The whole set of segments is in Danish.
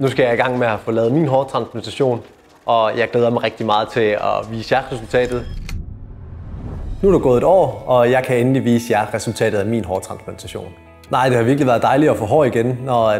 Nu skal jeg i gang med at få lavet min hårtransplantation, og jeg glæder mig rigtig meget til at vise jer resultatet. Nu er der gået et år, og jeg kan endelig vise jer resultatet af min hårtransplantation. Nej, det har virkelig været dejligt at få hår igen, når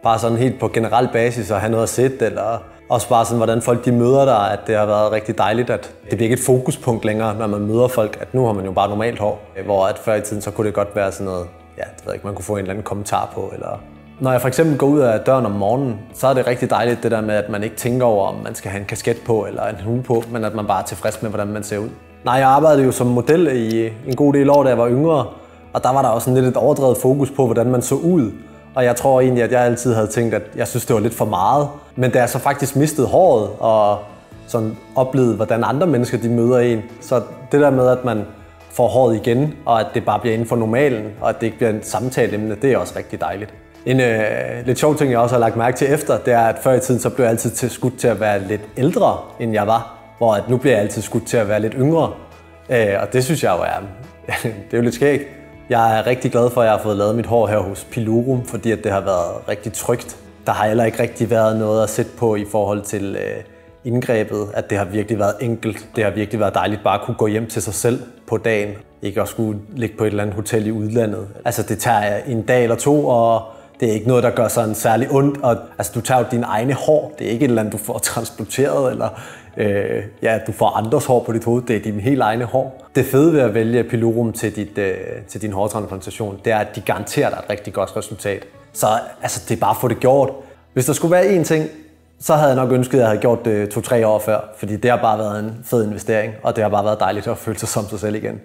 bare sådan helt på generel basis at have noget at sætte, eller også bare sådan, hvordan folk de møder dig, at det har været rigtig dejligt, at det bliver ikke et fokuspunkt længere, når man møder folk, at nu har man jo bare normalt hår, hvor at før i tiden så kunne det godt være sådan noget, ja, det ved jeg ikke, man kunne få en eller anden kommentar på, eller... Når jeg for eksempel går ud af døren om morgenen, så er det rigtig dejligt det der med, at man ikke tænker over, om man skal have en kasket på eller en hue på, men at man bare er tilfreds med, hvordan man ser ud. Nej, jeg arbejdede jo som model i en god del år, da jeg var yngre, og der var der også sådan lidt et overdrevet fokus på, hvordan man så ud. Og jeg tror egentlig, at jeg altid havde tænkt, at jeg synes, det var lidt for meget. Men da jeg så faktisk mistede håret og sådan oplevede, hvordan andre mennesker de møder en, så det der med, at man får håret igen, og at det bare bliver inden for normalen, og at det ikke bliver en samtaleemne, det er også rigtig dejligt. En lidt sjov ting, jeg også har lagt mærke til efter, det er, at før i tiden så blev jeg altid skudt til at være lidt ældre, end jeg var. Hvor at nu bliver jeg altid skudt til at være lidt yngre. Og det synes jeg jo er, det er jo lidt skægt. Jeg er rigtig glad for, at jeg har fået lavet mit hår her hos Pilurum, fordi at det har været rigtig trygt. Der har heller ikke rigtig været noget at sætte på i forhold til indgrebet, at det har virkelig været enkelt. Det har virkelig været dejligt bare at kunne gå hjem til sig selv på dagen. Ikke at skulle ligge på et eller andet hotel i udlandet. Altså det tager en dag eller to, og det er ikke noget, der gør sådan særlig ondt. Og, altså du tager jo dine egne hår. Det er ikke et eller andet, du får transporteret, eller du får andres hår på dit hoved. Det er dine helt egne hår. Det fede ved at vælge Pilurum til din hårtransplantation, det er, at de garanterer dig et rigtig godt resultat. Så altså, det er bare at få det gjort. Hvis der skulle være én ting, så havde jeg nok ønsket, at jeg havde gjort det 2-3 år før. Fordi det har bare været en fed investering, og det har bare været dejligt at føle sig som sig selv igen.